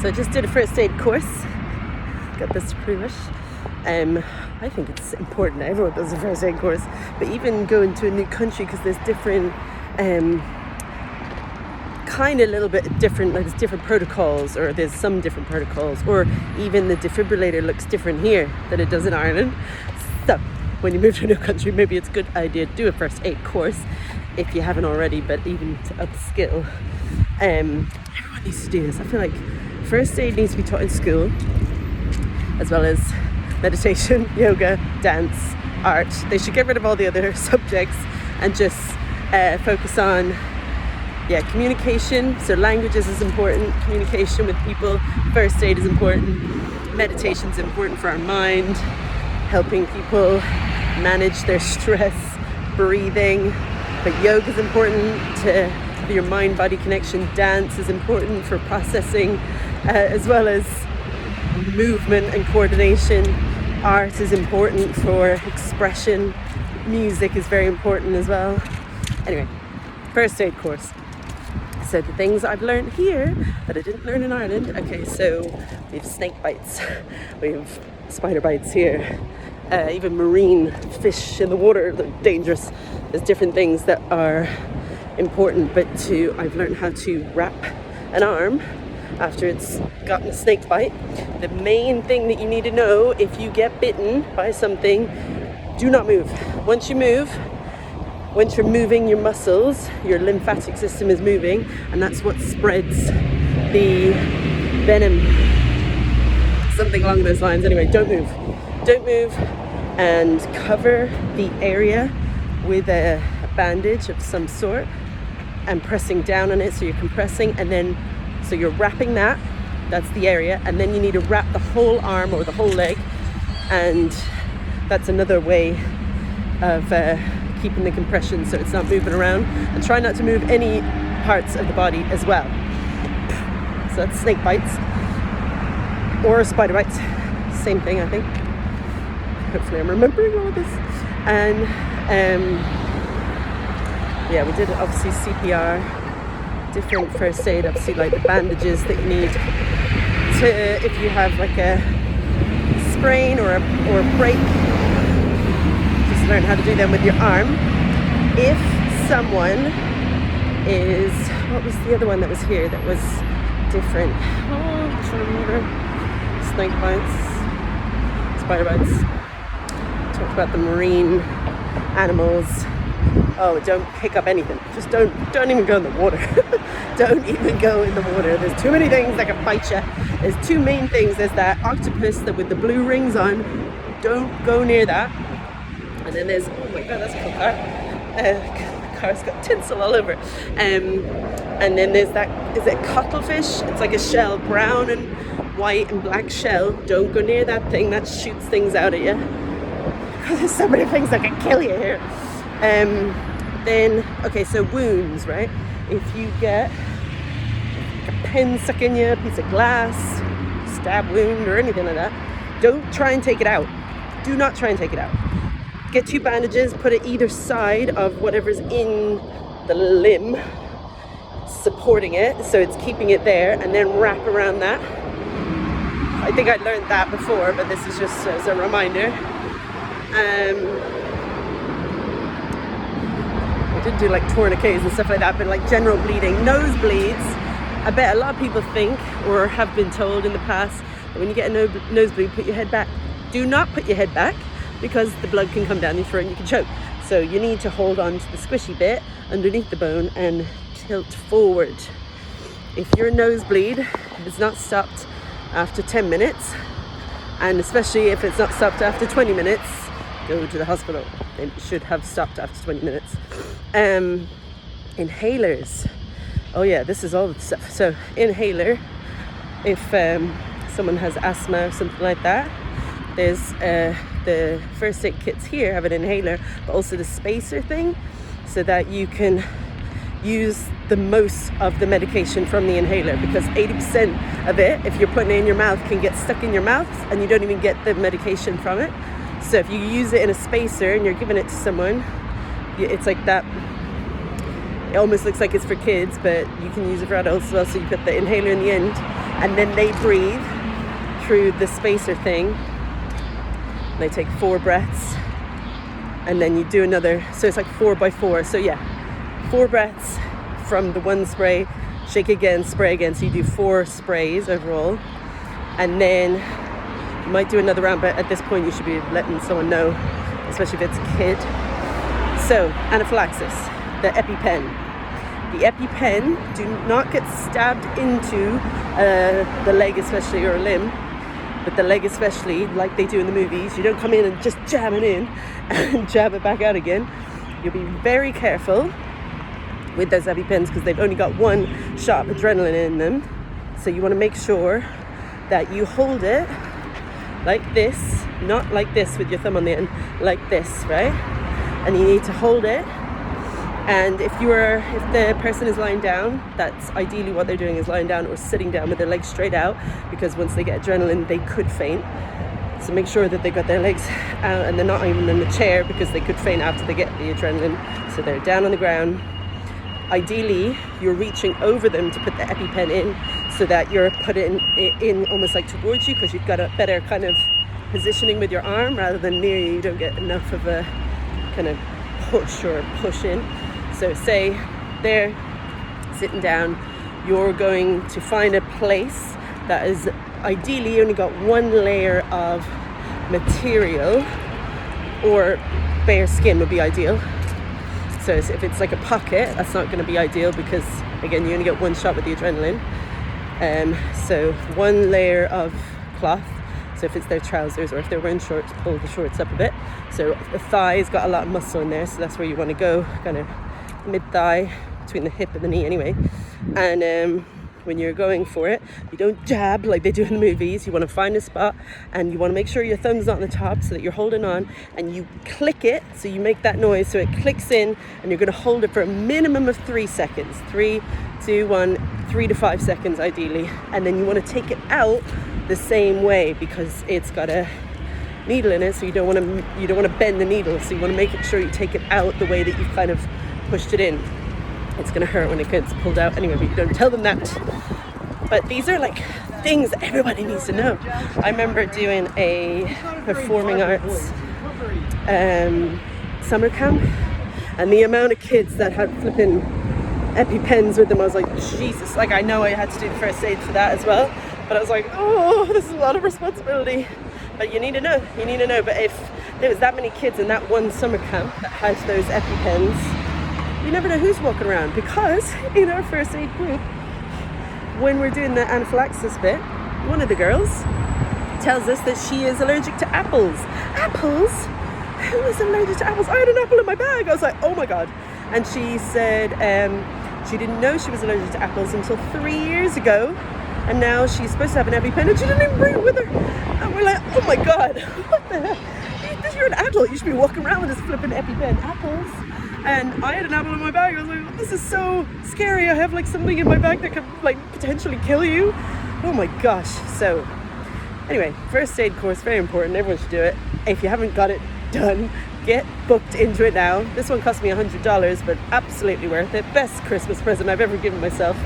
So I just did a first aid course. Got this to prove it. I think it's important. Everyone does a first aid course, but even going to a new country, because there's different, kind of a little bit different, like there's different protocols, or there's some different protocols, or even the defibrillator looks different here than it does in Ireland. So when you move to a new country, maybe it's a good idea to do a first aid course if you haven't already, but even to upskill. Everyone needs to do this. I feel like first aid needs to be taught in school, as well as meditation, yoga, dance, art. They should get rid of all the other subjects and just focus on communication. So languages is important, communication with people, first aid is important, meditation is important for our mind, helping people manage their stress, breathing, but yoga is important to your mind-body connection, dance is important for processing, as well as movement and coordination. Art is important for expression, music is very important as well. Anyway, first aid course. So the things I've learned here that I didn't learn in Ireland. Okay, so we have snake bites, we have spider bites here, even marine fish in the water, they're dangerous. There's different things that are important, but I've learned how to wrap an arm after it's gotten a snake bite. The main thing that you need to know if you get bitten by something, do not move. Once you're moving your muscles, your lymphatic system is moving, and that's what spreads the venom. Something along those lines. Anyway, don't move, and cover the area with a bandage of some sort and pressing down on it, so you're compressing, and then so you're wrapping that's the area, and then you need to wrap the whole arm or the whole leg, and that's another way of keeping the compression so it's not moving around. And try not to move any parts of the body as well. So that's snake bites or spider bites, same thing I think. Hopefully I'm remembering all of this. And we did obviously CPR, different first aid, obviously like the bandages that you need to, if you have like a sprain or a break, just learn how to do them with your arm. If someone is, what was the other one that was here that was different? Oh, I'm trying to remember. Snake bites, spider bites. Talked about the marine animals. Oh, don't pick up anything. Just don't even go in the water. Don't even go in the water. There's too many things that can bite you. There's two main things. There's that octopus that with the blue rings on. Don't go near that. And then there's, oh my god, that's a cool car. The car's got tinsel all over. And then there's that, is it cuttlefish? It's like a shell, brown and white and black shell. Don't go near that thing. That shoots things out at you. Because there's so many things that can kill you here. Then, okay, so wounds, right? If you get a pen stuck in you, a piece of glass, stab wound or anything like that, don't try and take it out. Do not try and take it out. Get 2 bandages, put it either side of whatever's in the limb, supporting it, so it's keeping it there, and then wrap around that. I think I learned that before, but this is just as a reminder. I did do like tourniquets and stuff like that, but like general bleeding, nosebleeds, I bet a lot of people think or have been told in the past that when you get a nosebleed, put your head back. Do not put your head back, because the blood can come down your throat and you can choke. So you need to hold on to the squishy bit underneath the bone and tilt forward. If your nosebleed is not stopped after 10 minutes, and especially if it's not stopped after 20 minutes, go to the hospital. It should have stopped after 20 minutes. Inhalers. Oh yeah, this is all the stuff. So inhaler, if someone has asthma or something like that, there's the first aid kits here have an inhaler, but also the spacer thing, so that you can use the most of the medication from the inhaler, because 80% of it, if you're putting it in your mouth, can get stuck in your mouth and you don't even get the medication from it. So if you use it in a spacer and you're giving it to someone, it's like that. It almost looks like it's for kids, but you can use it for adults as well. So you put the inhaler in the end and then they breathe through the spacer thing. They take 4 breaths, and then you do another, so it's like 4 by 4. So yeah, 4 breaths from the one spray, shake again, spray again. So you do 4 sprays overall, and then you might do another round, but at this point you should be letting someone know, especially if it's a kid. So anaphylaxis, the EpiPen. The EpiPen, do not get stabbed into the leg especially, or a limb, but the leg especially, like they do in the movies. You don't come in and just jam it in and jab it back out again. You'll be very careful with those EpiPens because they've only got 1 shot of adrenaline in them. So you want to make sure that you hold it like this, not like this with your thumb on the end, like this, right? And you need to hold it. And if the person is lying down, that's ideally what they're doing, is lying down or sitting down with their legs straight out, because once they get adrenaline, they could faint. So make sure that they've got their legs out and they're not even in the chair, because they could faint after they get the adrenaline. So they're down on the ground. Ideally, you're reaching over them to put the EpiPen in, so that you're putting it in almost like towards you, because you've got a better kind of positioning with your arm rather than near you. You don't get enough of a kind of push or push in. So say they're sitting down, you're going to find a place that is ideally only got 1 layer of material, or bare skin would be ideal. So if it's like a pocket, that's not going to be ideal, because again, you only get 1 shot with the adrenaline. So 1 layer of cloth. So if it's their trousers, or if they're wearing shorts, pull the shorts up a bit. So the thigh's got a lot of muscle in there, so that's where you want to go, kind of mid-thigh, between the hip and the knee anyway. And when you're going for it, you don't jab like they do in the movies. You want to find a spot, and you want to make sure your thumb's not on the top, so that you're holding on, and you click it, so you make that noise so it clicks in, and you're going to hold it for a minimum of 3 seconds. 3, 2, 1, 3 to 5 seconds ideally. And then you want to take it out the same way, because it's got a needle in it, so you don't want to bend the needle. So you want to make sure you take it out the way that you've kind of pushed it in. It's going to hurt when it gets pulled out anyway, but you don't tell them that. But these are like things that everybody needs to know. I remember doing a performing arts summer camp, and the amount of kids that had flipping EpiPens with them, I was like, Jesus. Like, I know I had to do the first aid for that as well, but I was like, oh, this is a lot of responsibility. But you need to know. But if there was that many kids in that one summer camp that has those EpiPens, you never know who's walking around. Because in our first aid group, when we're doing the anaphylaxis bit, one of the girls tells us that she is allergic to apples. Apples? Who is allergic to apples? I had an apple in my bag. I was like, oh my God. And she said she didn't know she was allergic to apples until 3 years ago. And now she's supposed to have an EpiPen, and she didn't even bring it with her. And we're like, oh my God, what the heck? You're an adult, you should be walking around with this flipping EpiPen. Apples. And I had an apple in my bag. I was like, this is so scary. I have like something in my bag that could like potentially kill you. Oh my gosh. So anyway, first aid course, very important. Everyone should do it. If you haven't got it done, get booked into it now. This one cost me $100, but absolutely worth it. Best Christmas present I've ever given myself.